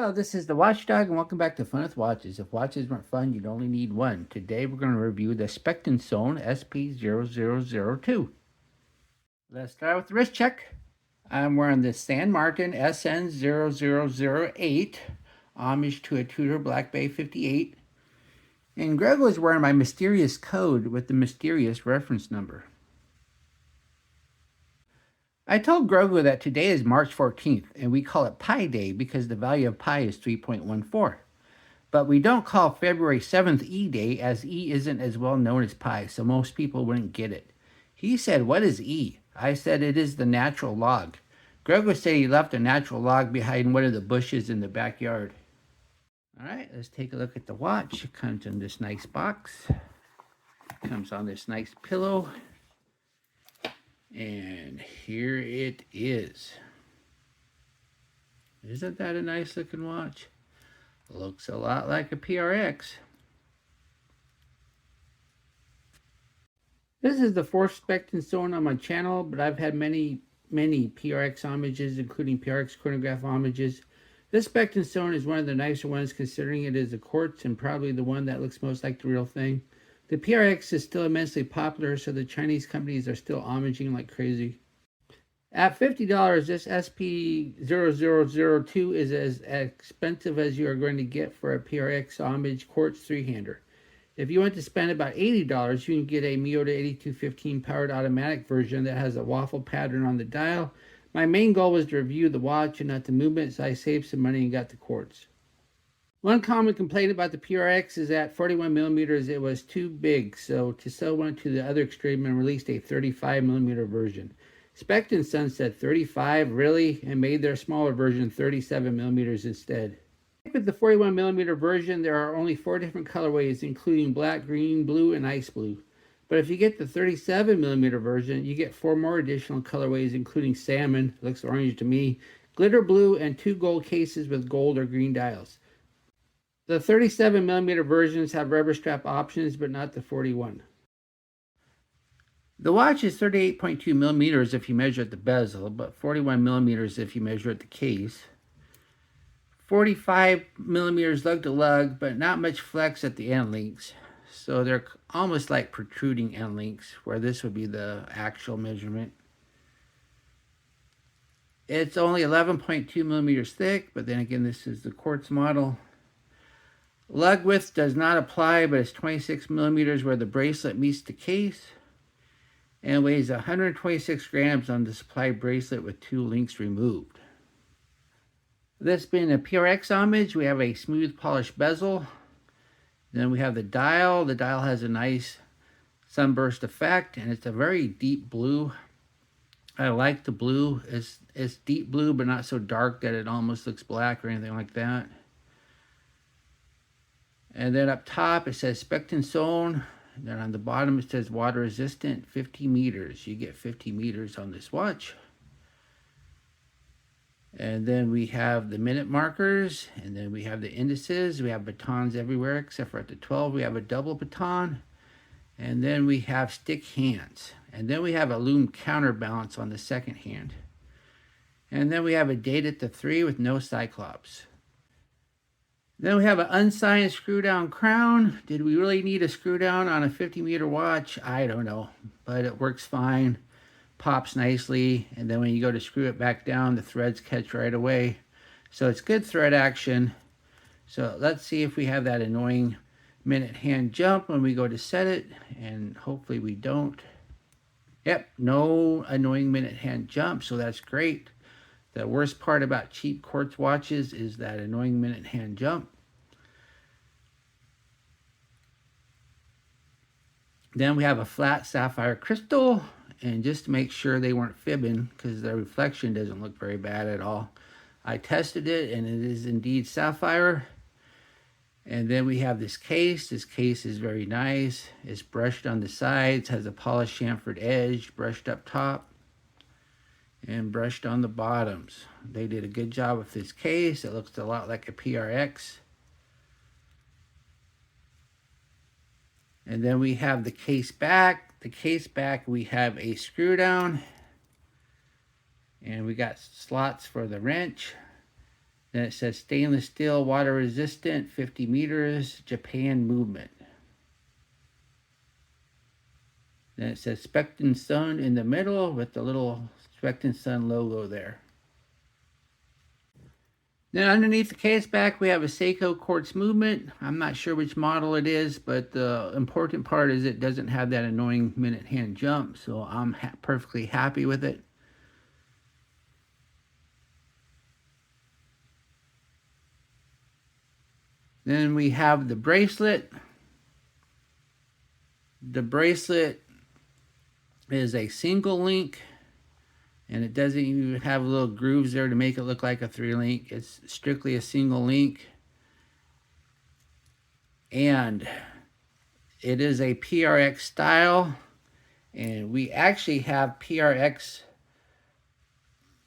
Hello, this is the Watchdog, and welcome back to Fun with Watches. If watches weren't fun, you'd only need one. Today we're going to review the Specht&Sohne SP0002. Let's start with the wrist check. I'm wearing the San Martin SN0008, homage to a Tudor Black Bay 58. And Greg was wearing my mysterious code with the mysterious reference number. I told Grogu that today is March 14th, and we call it Pi Day because the value of pi is 3.14. But we don't call February 7th E Day, as E isn't as well known as pi, so most people wouldn't get it. He said, "What is E?" I said, "It is the natural log." Grogu said he left a natural log behind one of the bushes in the backyard. All right, let's take a look at the watch. It comes in this nice box. It comes on this nice pillow. And here it is. Isn't that a nice looking watch? Looks a lot like a PRX. This is the fourth Specht&Sohne on my channel, but I've had many PRX homages, including PRX chronograph homages. This Specht&Sohne is one of the nicer ones, considering it is a quartz and probably the one that looks most like the real thing. The PRX is still immensely popular, so the Chinese companies are still homaging like crazy. At $50, this SP0002 is as expensive as you are going to get for a PRX homage quartz three-hander. If you want to spend about $80, you can get a Miyota 8215 powered automatic version that has a waffle pattern on the dial. My main goal was to review the watch and not the movement, so I saved some money and got the quartz. One common complaint about the PRX is that 41 millimeters, it was too big, so TSO went to the other extreme and released a 35 millimeter version. Specht&Sohne said 35, really, and made their smaller version 37 millimeters instead. With the 41 millimeter version, there are only 4 different colorways, including black, green, blue, and ice blue. But if you get the 37 millimeter version, you get 4 more additional colorways, including salmon, looks orange to me, glitter blue, and 2 gold cases with gold or green dials. The 37 millimeter versions have rubber strap options, but not the 41. The watch is 38.2 millimeters if you measure at the bezel, but 41 millimeters if you measure at the case. 45 millimeters lug to lug, but not much flex at the end links. So they're almost like protruding end links, where this would be the actual measurement. It's only 11.2 millimeters thick, but then again, this is the quartz model. Lug width does not apply, but it's 26 millimeters where the bracelet meets the case, and weighs 126 grams on the supply bracelet with 2 links removed. This being a PRX homage, we have a smooth polished bezel. Then we have the dial. The dial has a nice sunburst effect, and it's a very deep blue. I like the blue. It's deep blue, but not so dark that it almost looks black or anything like that. And then up top, it says Specht&Sohne. Then on the bottom, it says water resistant, 50 meters. You get 50 meters on this watch. And then we have the minute markers, and then we have the indices. We have batons everywhere, except for at the 12, we have a double baton. And then we have stick hands. And then we have a lume counterbalance on the second hand. And then we have a date at the 3 with no cyclops. Then we have an unsigned screw down crown. Did we really need a screw down on a 50 meter watch? I don't know, but it works fine. Pops nicely, and then when you go to screw it back down, the threads catch right away. So it's good thread action. So let's see if we have that annoying minute hand jump when we go to set it, and hopefully we don't. Yep, no annoying minute hand jump, so that's great. The worst part about cheap quartz watches is that annoying minute hand jump. Then we have a flat sapphire crystal, and just to make sure they weren't fibbing, because the reflection doesn't look very bad at all, I tested it, and it is indeed sapphire. And then we have this case. This case is very nice. It's brushed on the sides, has a polished chamfered edge, brushed up top, and brushed on the bottoms. They did a good job with this case. It looks a lot like a PRX. And then we have the case back. The case back, we have a screw down. And we got slots for the wrench. Then it says stainless steel, water resistant, 50 meters, Japan movement. Then it says Specht&Sohne in the middle with the little Specht&Sohne logo there. Then underneath the case back, we have a Seiko quartz movement. I'm not sure which model it is, but the important part is it doesn't have that annoying minute hand jump, so I'm perfectly happy with it. Then we have the bracelet. The bracelet is a single link, and it doesn't even have little grooves there to make it look like a 3-link. It's strictly a single link. And it is a PRX style, and we actually have PRX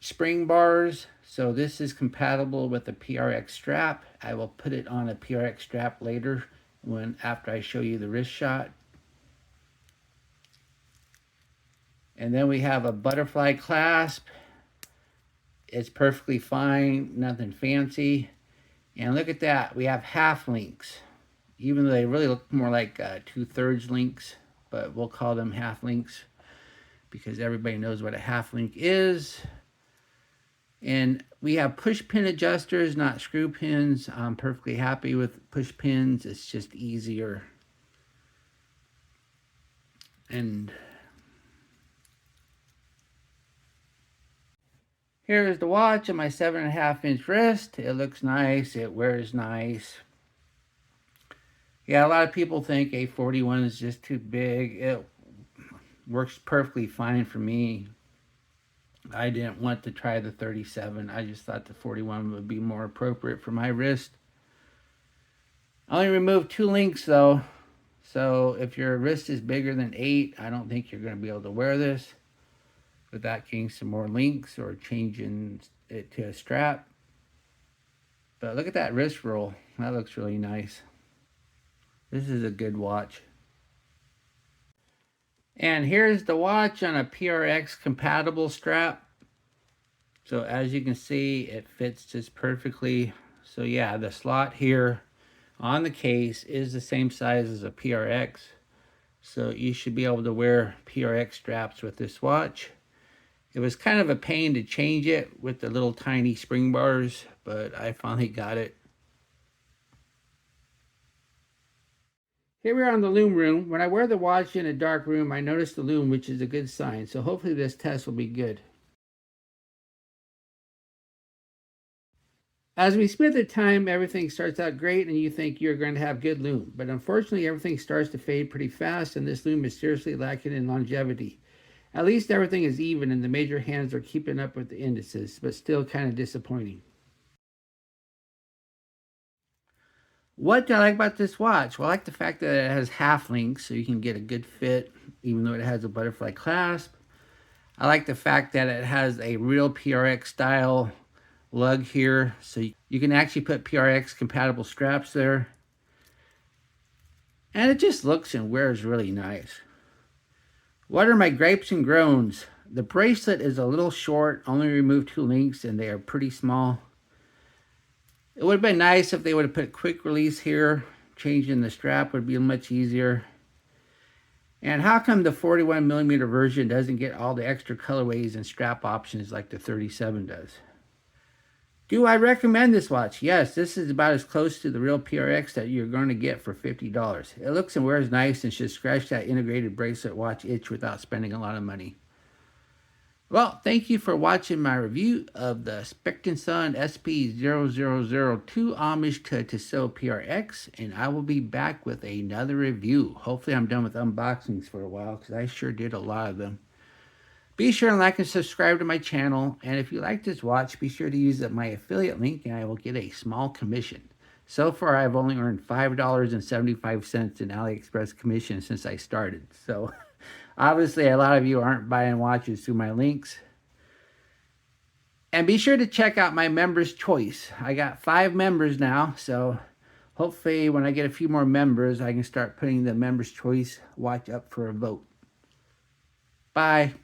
spring bars, so this is compatible with the PRX strap. I will put it on a PRX strap later after I show you the wrist shot. And then we have a butterfly clasp. It's perfectly fine, nothing fancy. And look at that, we have half links, even though they really look more like 2/3 links, but we'll call them half links because everybody knows what a half link is. And we have push pin adjusters, not screw pins. I'm perfectly happy with push pins. It's just easier. And here is the watch on my 7.5-inch wrist. It looks nice. It wears nice. Yeah, a lot of people think a 41 is just too big. It works perfectly fine for me. I didn't want to try the 37. I just thought the 41 would be more appropriate for my wrist. I only removed 2 links though. So if your wrist is bigger than 8, I don't think you're going to be able to wear this without getting some more links or changing it to a strap. But look at that wrist roll. That looks really nice. This is a good watch. And here's the watch on a PRX compatible strap. So as you can see, it fits just perfectly. So yeah, the slot here on the case is the same size as a PRX. So you should be able to wear PRX straps with this watch. It was kind of a pain to change it with the little tiny spring bars, but I finally got it. Here we are in the lume room. When I wear the watch in a dark room, I notice the lume, which is a good sign. So hopefully this test will be good. As we spend the time, everything starts out great and you think you're going to have good lume. But unfortunately, everything starts to fade pretty fast and this lume is seriously lacking in longevity. At least everything is even and the major hands are keeping up with the indices, but still kind of disappointing. What do I like about this watch? Well, I like the fact that it has half links, so you can get a good fit, even though it has a butterfly clasp. I like the fact that it has a real PRX style lug here, so you can actually put PRX compatible straps there. And it just looks and wears really nice. What are my gripes and groans? The bracelet is a little short, only removed 2 links, and they are pretty small. It would have been nice if they would have put quick release here. Changing the strap would be much easier. And how come the 41mm version doesn't get all the extra colorways and strap options like the 37 does? Do I recommend this watch? Yes, this is about as close to the real PRX that you're going to get for $50. It looks and wears nice and should scratch that integrated bracelet watch itch without spending a lot of money. Well, thank you for watching my review of the Specht&Sohne SP0002 homage to Tissot PRX, and I will be back with another review. Hopefully I'm done with unboxings for a while, because I sure did a lot of them. Be sure and like and subscribe to my channel, and if you like this watch, be sure to use my affiliate link, and I will get a small commission. So far, I've only earned $5.75 in AliExpress commission since I started, so... Obviously, a lot of you aren't buying watches through my links. And be sure to check out my Members Choice. I got 5 members now, so hopefully when I get a few more members, I can start putting the Members Choice watch up for a vote. Bye.